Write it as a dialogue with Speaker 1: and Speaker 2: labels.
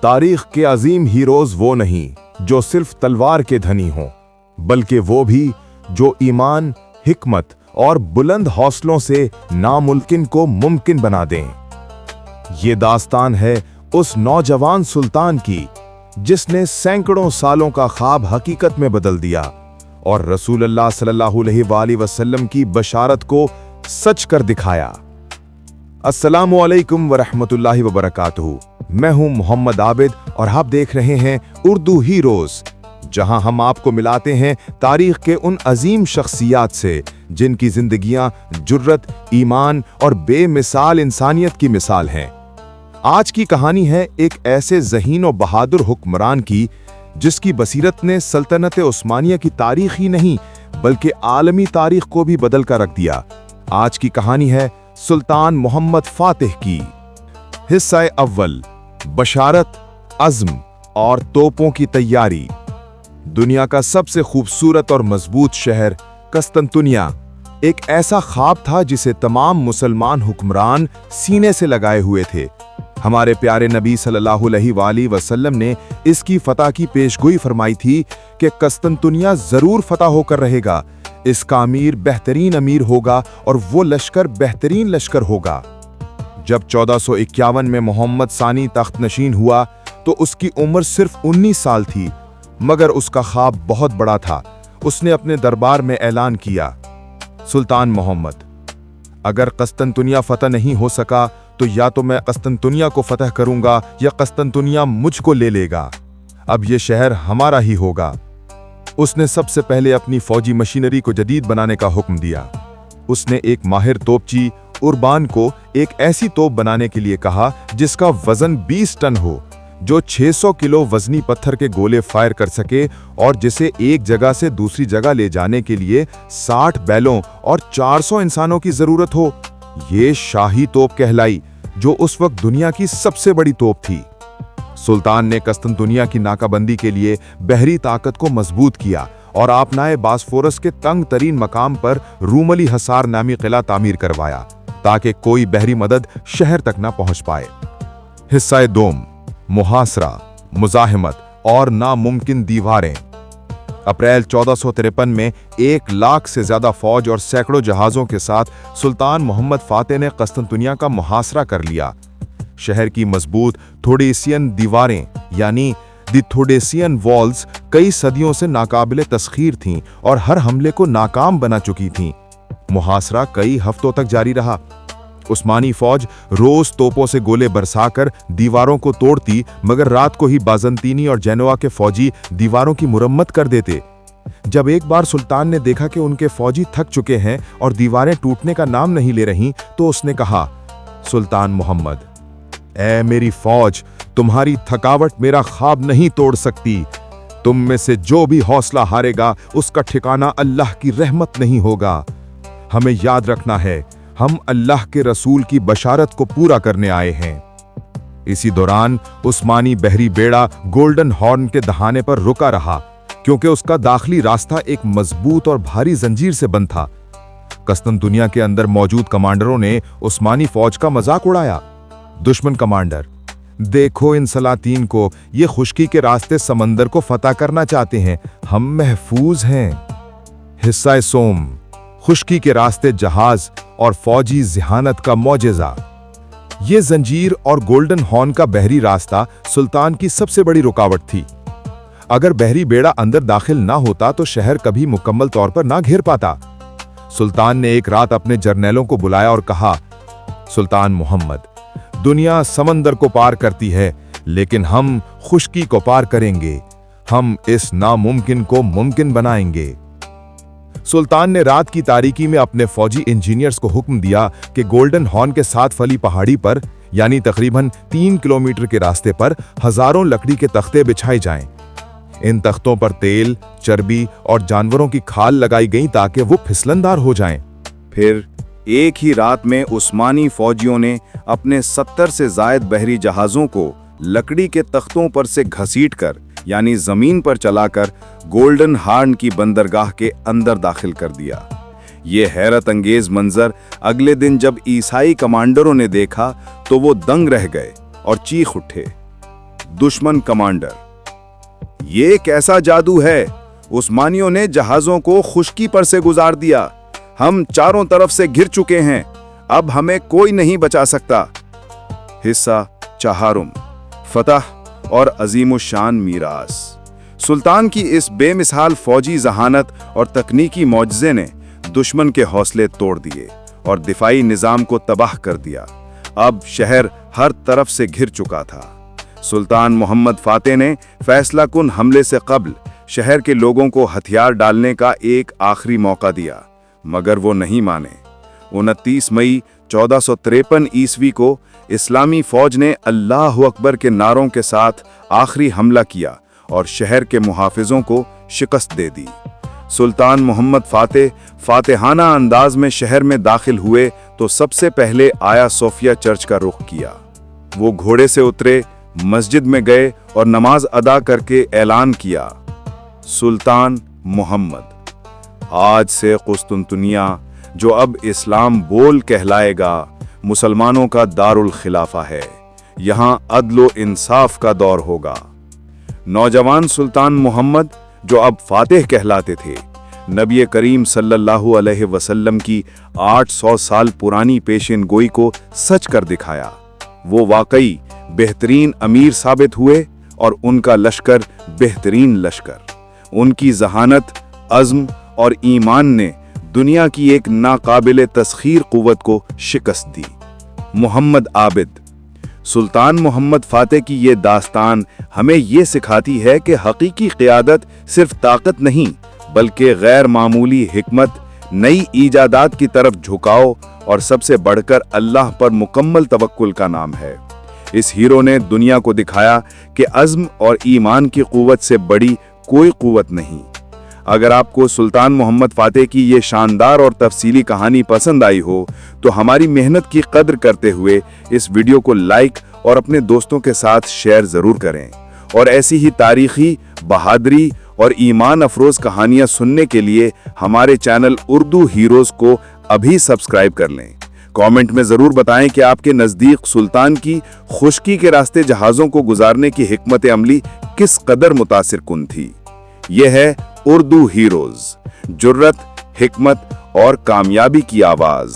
Speaker 1: तारीख के अजीम हीरोज वो नहीं जो सिर्फ तलवार के धनी हों, बल्कि वो भी जो ईमान, हिकमत और बुलंद हौसलों से नामुमकिन को मुमकिन बना दें। ये दास्तान है उस नौजवान सुल्तान की जिसने सैकड़ों सालों का ख्वाब हकीकत में बदल दिया और रसूलुल्लाह सल्लल्लाहु अलैहि वसल्लम की बशारत को सच कर दिखाया। अस्सलामु अलैकुम वरहमतुल्लाहि वबरकातुहू। मैं हूं मोहम्मद आबिद और आप देख रहे हैं उर्दू हीरोज, जहां हम आपको मिलाते हैं तारीख के उन अजीम शख्सियात से जिनकी जिंदगियां जुर्रत, ईमान और बेमिसाल इंसानियत की मिसाल हैं। आज की कहानी है एक ऐसे ज़हीन और बहादुर हुक्मरान की जिसकी बसीरत ने सल्तनत उस्मानिया की तारीख ही नहीं बल्कि आलमी तारीख को भी बदल कर रख दिया। आज की कहानी है सुल्तान मोहम्मद फातिह की। हिस्सा अव्वल, बशारत, अज़्म और तोपों की तैयारी। दुनिया का सबसे खूबसूरत और मजबूत शहर कस्तंतुनिया एक ऐसा ख्वाब था जिसे तमाम मुसलमान हुक्मरान सीने से लगाए हुए थे। हमारे प्यारे नबी सल्लल्लाहु अलैहि वसल्लम ने इसकी फतह की पेशगोई फरमाई थी कि कस्तंतुनिया जरूर फतह होकर रहेगा, इसका अमीर बेहतरीन अमीर होगा और वो लश्कर बेहतरीन लश्कर होगा। जब 1451 में मोहम्मद सानी तख्त नशीन हुआ तो उसकी उम्र सिर्फ 19 साल थी, मगर उसका ख्वाब बहुत बड़ा था। उसने अपने दरबार में ऐलान किया, सुल्तान मोहम्मद, अगर कस्तंतुनिया फतह नहीं हो सका तो या तो मैं कस्तंतुनिया को फतह करूंगा या कस्तंतुनिया मुझको ले लेगा। अब यह शहर हमारा ही होगा। उसने सबसे पहले अपनी फौजी मशीनरी को जदीद बनाने का हुक्म दिया। उसने एक माहिर तोपची उर्बान को एक ऐसी तोप बनाने के लिए कहा जिसका वजन 20 टन हो, जो 600 किलो वजनी पत्थर के गोले फायर कर सके और जिसे एक जगह से दूसरी जगह ले जाने के लिए 60 बैलों और 400 इंसानों की जरूरत हो। ये शाही तोप कहलाई, जो उस वक्त दुनिया की सबसे बड़ी तोप थी। सुल्तान ने कस्तंतुनिया की नाकाबंदी के लिए बहरी ताकत को मजबूत किया और आपनाए बास्फोरस के तंग तरीन मकाम पर रूमली हसार नामी किला तामीर करवाया ताकि कोई बहरी मदद शहर तक न पहुंच पाए। हिस्सा दोम, मुहासरा, मुजाहिमत और नामुमकिन दीवारें। अप्रैल 1453 में 1 लाख से ज्यादा फौज और सैकड़ों जहाजों के साथ सुल्तान मोहम्मद फातिह ने कस्तंतुनिया का मुहासरा कर लिया। शहर की मजबूत थोडेसियन दीवारें यानी दी थोडेसियन वॉल्स कई सदियों से नाकाबिले तस्खीर थीं और हर हमले को नाकाम बना चुकी थीं। मुहासरा कई हफ्तों तक जारी रहा। उस्मानी फौज रोज तोपों से गोले बरसाकर दीवारों को तोड़ती, मगर रात को ही बाज़ंतीनी और जेनोआ के फौजी दीवारों की मुरम्मत कर देते। जब एक बार सुल्तान ने देखा कि उनके फौजी थक चुके हैं और दीवारें टूटने का नाम नहीं ले रहीं, तो उसने कहा, सुल्तान मोहम्मद, ऐ मेरी फौज, तुम्हारी थकावट मेरा ख्वाब नहीं तोड़ सकती। तुम में से जो भी हौसला हारेगा उसका ठिकाना अल्लाह की रहमत नहीं होगा। हमें याद रखना है, हम अल्लाह के रसूल की बशारत को पूरा करने आए हैं। इसी दौरान उस्मानी बहरी बेड़ा गोल्डन हॉर्न के दहाने पर रुका रहा, क्योंकि उसका दाखिली रास्ता एक मजबूत और भारी जंजीर से बंद था। कस्तंतुनिया के अंदर मौजूद कमांडरों ने उस्मानी फौज का मजाक उड़ाया। दुश्मन कमांडर, देखो इन सलातीन को, ये खुश्की के रास्ते समंदर को फतह करना चाहते हैं, हम महफूज हैं। हिस्सा सोम, खुश्की के रास्ते जहाज और फौजी जिहानत का मौजज़ा। ये जंजीर और गोल्डन हॉर्न का बहरी रास्ता सुल्तान की सबसे बड़ी रुकावट थी। अगर बहरी बेड़ा अंदर दाखिल ना होता तो शहर कभी मुकम्मल तौर पर ना घेर पाता। सुल्तान ने एक रात अपने जर्नैलों को बुलाया और कहा, सुल्तान मोहम्मद, दुनिया समंदर को पार करती है, लेकिन हम खुश्की को पार करेंगे। हम इस नामुमकिन को मुमकिन बनाएंगे। सुल्तान ने रात की तारीकी में अपने फौजी इंजीनियर्स को हुक्म दिया कि गोल्डन हॉर्न के 7 फली पहाड़ी पर यानी तकरीबन 3 किलोमीटर के रास्ते पर हजारों लकड़ी के तख्ते बिछाए जाएं। इन तख्तों पर तेल, चर्बी और जानवरों की खाल लगाई गई ताकि वो फिसलनदार हो जाएं।
Speaker 2: फिर एक ही रात में उस्मानी फौजियों ने अपने 70 से जायद बहरी जहाजों को लकड़ी के तख्तों पर से घसीटकर यानी जमीन पर चलाकर गोल्डन हॉर्न की बंदरगाह के अंदर दाखिल कर दिया। ये हैरत अंगेज मंजर अगले दिन जब ईसाई कमांडरों ने देखा तो वो दंग रह गए और चीख उठे। दुश्मन कमांडर। ये कैसा जादू है? उस्मानियों ने जहाजों को खुश्की पर से गुजार दिया। हम चारों तरफ से घिर चुके हैं, अब हमें कोई नहीं बचा सकता। हिस्सा चहारुम, फतह और अजीमुशान मीरास। सुल्तान की इस बेमिसाल फौजी जहानत और तकनीकी मौजज़े ने दुश्मन के हौसले तोड़ दिए और दिफाई निज़ाम को तबाह कर दिया। अब शहर हर तरफ से घिर चुका था। सुल्तान मोहम्मद फातेह ने फैसलाकुन हमले से कबल शहर के लोगों को हथियार डालने का एक आखिरी मौका दिया, मगर वो नहीं माने। 29 मई 1453 ईस्वी को इस्लामी फौज ने अल्लाह अकबर के नारों के साथ आखिरी हमला किया और शहर के मुहाफिजों को शिकस्त दे दी। सुल्तान मोहम्मद फातेह फातेहाना अंदाज में शहर में दाखिल हुए तो सबसे पहले आया सोफिया चर्च का रुख किया। वो घोड़े से उतरे, मस्जिद में गए और नमाज अदा करके ऐलान किया, सुल्तान मोहम्मद, आज से कुस्तुनतुनिया, जो अब इस्लाम बोल कहलाएगा, मुसलमानों का दारुल खिलाफा है। यहाँ अदलो इंसाफ का दौर होगा। नौजवान सुल्तान मोहम्मद, जो अब फातेह कहलाते थे, नबी करीम सल्लल्लाहु अलैहि वसल्लम की 800 साल पुरानी पेशिन गोई को सच कर दिखाया। वो वाकई बेहतरीन अमीर साबित हुए और उनका लश्कर बेहतरीन लश्कर। उनकी जहानत, अज़्म और ईमान ने दुनिया की एक नाकाबिले तस्खीर कुव्वत को शिकस्त दी। मोहम्मद आबिद। सुल्तान मोहम्मद फातेह की ये दास्तान हमें ये सिखाती है कि हकीकी क़ियादत सिर्फ ताकत नहीं, बल्कि गैर मामूली हिकमत, नई ईजादात की तरफ झुकाव और सबसे बढ़कर अल्लाह पर मुकम्मल तवक्कुल का नाम है। इस हीरो ने दुनिया को दिखाया कि अज़्म और ईमान की कुव्वत से बड़ी कोई कुव्वत नहीं। अगर आपको सुल्तान मोहम्मद फातेह की ये शानदार और तफसीली कहानी पसंद आई हो तो हमारी मेहनत की कद्र करते हुए इस वीडियो को लाइक और अपने दोस्तों के साथ शेयर ज़रूर करें। और ऐसी ही तारीखी, बहादरी और ईमान अफरोज़ कहानियाँ सुनने के लिए हमारे चैनल उर्दू हीरोज़ को अभी सब्सक्राइब कर लें। कमेंट में ज़रूर बताएं कि आपके नज़दीक सुल्तान की खुश्की के रास्ते जहाज़ों को गुजारने की हिकमत अमली किस कदर मुतासिर कुन थी। यह है उर्दू हीरोज़, जुर्रत, हिकमत और कामयाबी की आवाज़।